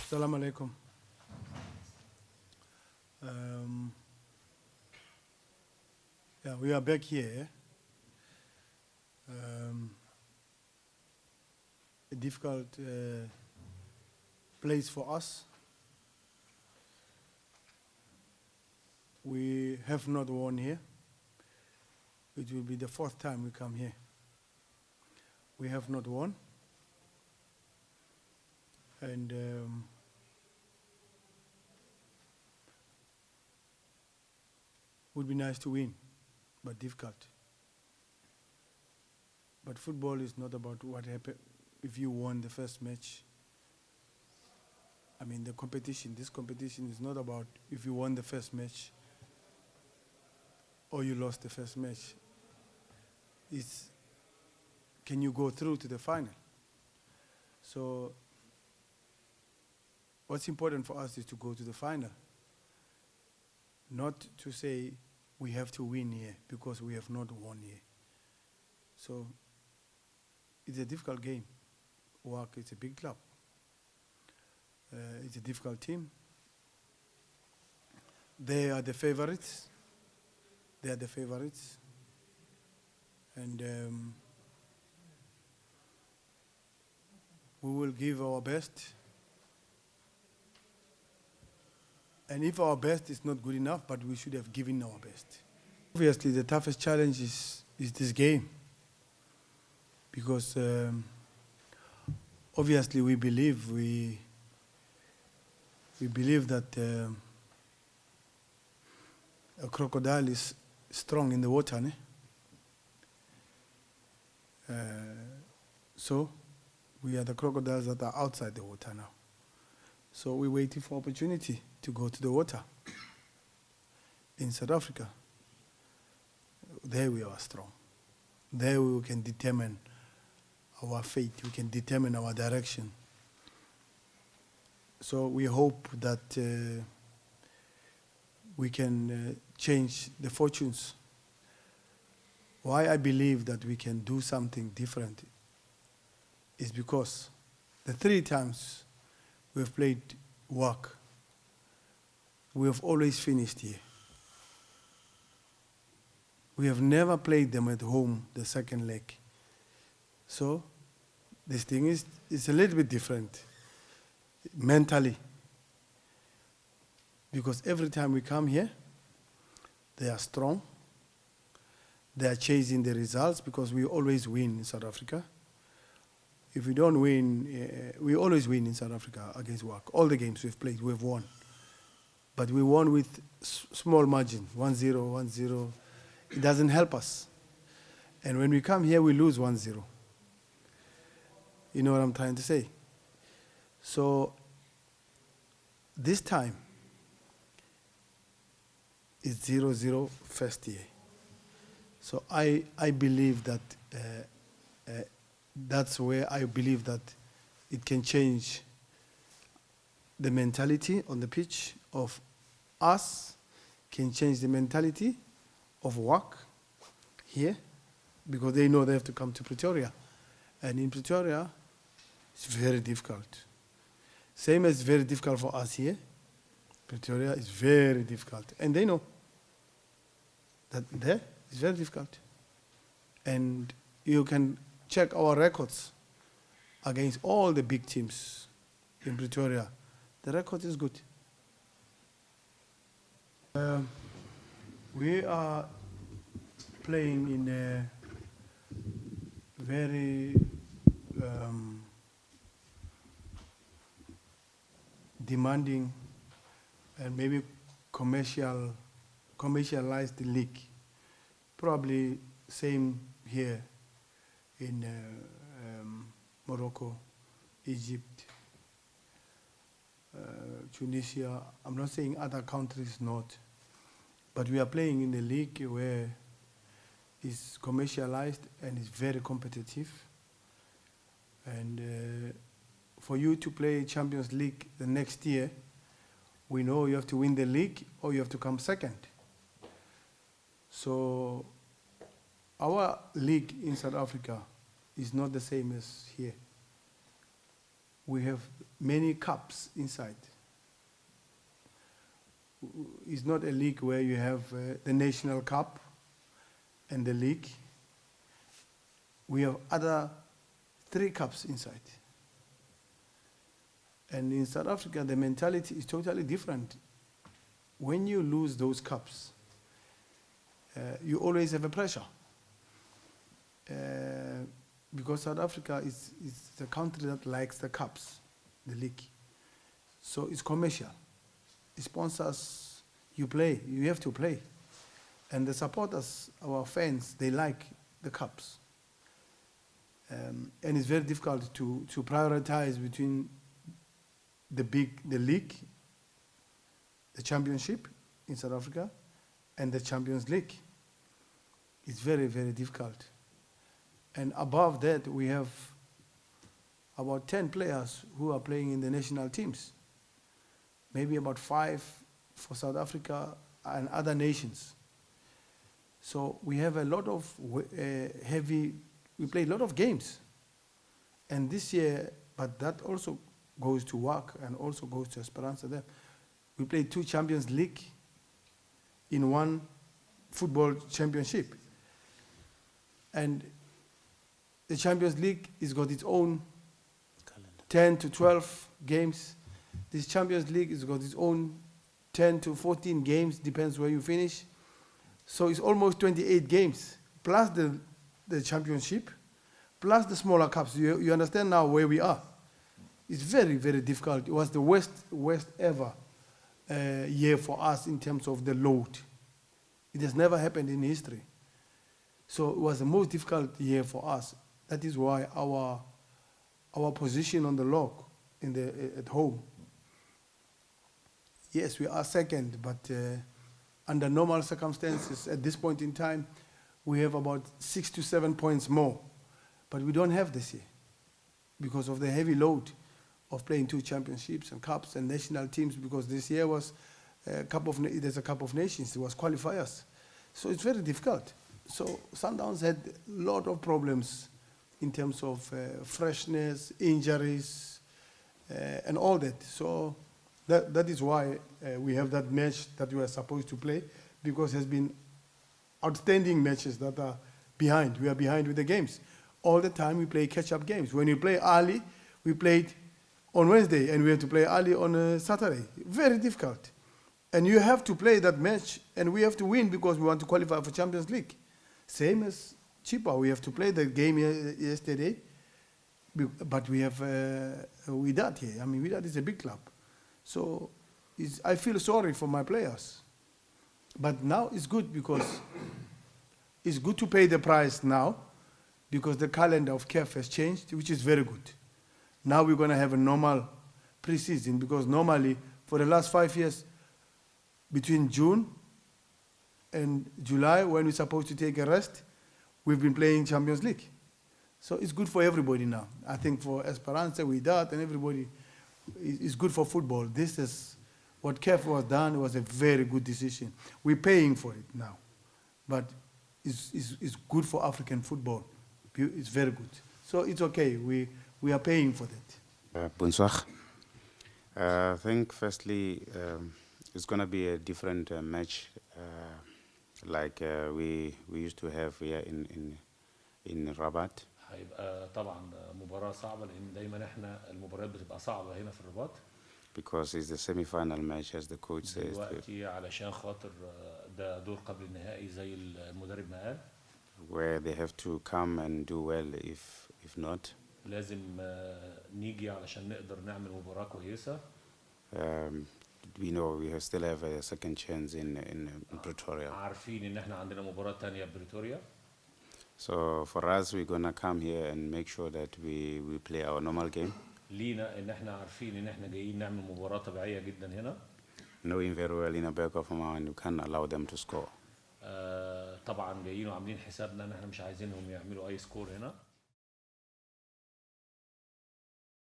Assalamu alaikum. Yeah, we are back here. A difficult place for us. We have not won here. It will be the fourth time we come here. We have not won. And would be nice to win, but difficult. But football is not about what happened if you won the first match. I mean, the competition, this competition is not about if you won the first match or you lost the first match. It's can you go through to the final? So what's important for us is to go to the final. Not to say we have to win here because we have not won here. So it's a difficult game. WAC is a big club. It's a difficult team. They are the favorites. They are the favorites. And we will give our best. And if our best is not good enough, but we should have given our best. Obviously, the toughest challenge is this game. Because obviously we believe that a crocodile is strong in the water. So we are the crocodiles that are outside the water now. So we're waiting for opportunity to go to the water in South Africa. There we are strong. There we can determine our fate. We can determine our direction. So we hope that we can change the fortunes. Why I believe that we can do something different is because the 3 times we've played work, we have always finished here. We have never played them at home, the second leg. So this thing is a little bit different mentally. Because every time we come here, they are strong. They are chasing the results because we always win in South Africa. If we don't win, we always win in South Africa against WAC. All the games we've played, we've won. But we won with small margin, 1-0, 1-0. It doesn't help us. And when we come here, we lose 1-0. You know what I'm trying to say? So this time, it's 0-0 first year. So I believe that that's where I believe that it can change the mentality on the pitch of us, can change the mentality of WAC here, because they know they have to come to Pretoria. And in Pretoria, it's very difficult. Same as very difficult for us here. Pretoria is very difficult. And they know that there is very difficult. And you can check our records against all the big teams in Pretoria. The record is good. We are playing in a very demanding and maybe commercialized league. Probably same here in Morocco, Egypt, Tunisia. I'm not saying other countries not, but we are playing in a league where it's commercialized and it's very competitive. And for you to play Champions League the next year, we know you have to win the league or you have to come second. So our league in South Africa is not the same as here. We have many cups inside. It's not a league where you have the National Cup and the league. We have other 3 cups inside. And in South Africa, the mentality is totally different. When you lose those cups, you always have a pressure. Because South Africa is the country that likes the cups, the league. So it's commercial. It sponsors, you play, you have to play. And the supporters, our fans, they like the cups. And it's very difficult to prioritize between the league, the championship in South Africa, and the Champions League. It's very, very difficult. And above that, we have about 10 players who are playing in the national teams. Maybe about 5 for South Africa and other nations. So we have a lot of we play a lot of games. And this year, but that also goes to work and also goes to Esperanza there. We played 2 Champions League in 1 football championship. And the Champions League has got its own 10 to 12 games. This Champions League has got its own 10 to 14 games, depends where you finish. So it's almost 28 games, plus the championship, plus the smaller cups. You understand now where we are. It's very, very difficult. It was the worst ever year for us in terms of the load. It has never happened in history. So it was the most difficult year for us. That is why our position on the log at home. Yes, we are second, but under normal circumstances, at this point in time, we have about 6 to 7 points more. But we don't have this year because of the heavy load of playing 2 championships and cups and national teams, because this year was there's a Cup of Nations, it was qualifiers. So it's very difficult. So Soundowns had a lot of problems in terms of freshness, injuries, and all that. So that is why we have that match that we are supposed to play, because there's been outstanding matches that are behind. We are behind with the games. All the time we play catch-up games. When you play early, we played on Wednesday, and we have to play early on a Saturday. Very difficult. And you have to play that match, and we have to win because we want to qualify for Champions League. Same as Chipa, we have to play the game yesterday, but we have Udad here. I mean, Udad is a big club. So I feel sorry for my players. But now it's good because it's good to pay the price now, because the calendar of CAF has changed, which is very good. Now we're going to have a normal pre-season, because normally for the last 5 years, between June and July, when we're supposed to take a rest, we've been playing Champions League. So it's good for everybody now. I think for Esperanza, Udad, and everybody, it's good for football. This is what CAF was done. It was a very good decision. We're paying for it now, but it's good for African football. It's very good. So it's okay. We are paying for that. Bonsoir. I think firstly, it's going to be a different match, like we used to have here in Rabat. هيبقى طبعا مباراة صعبة، لأن دايما احنا المباريات بتبقى صعبة هنا في الرباط. Because it's the semi-final match, as the coach says. دلوقتي علشان خاطر ده دور قبل النهائي زي المدرب ما قال. Where they have to come and do well. If not, لازم نيجي علشان نقدر نعمل مباراة كويسة. We know we still have a second chance in Pretoria. عارفين إن احنا عندنا مباراة تانية بريتوريا. So for us, we're gonna come here and make sure that we play our normal game. لينا إن احنا عارفين إن احنا جايين نعمل مباراة طبيعية جدا هنا. Knowing very well in the back of our mind, we can't allow them to score. طبعا جايين وعاملين حسابنا إن احنا مش عايزينهم يعملوا أي سكور هنا.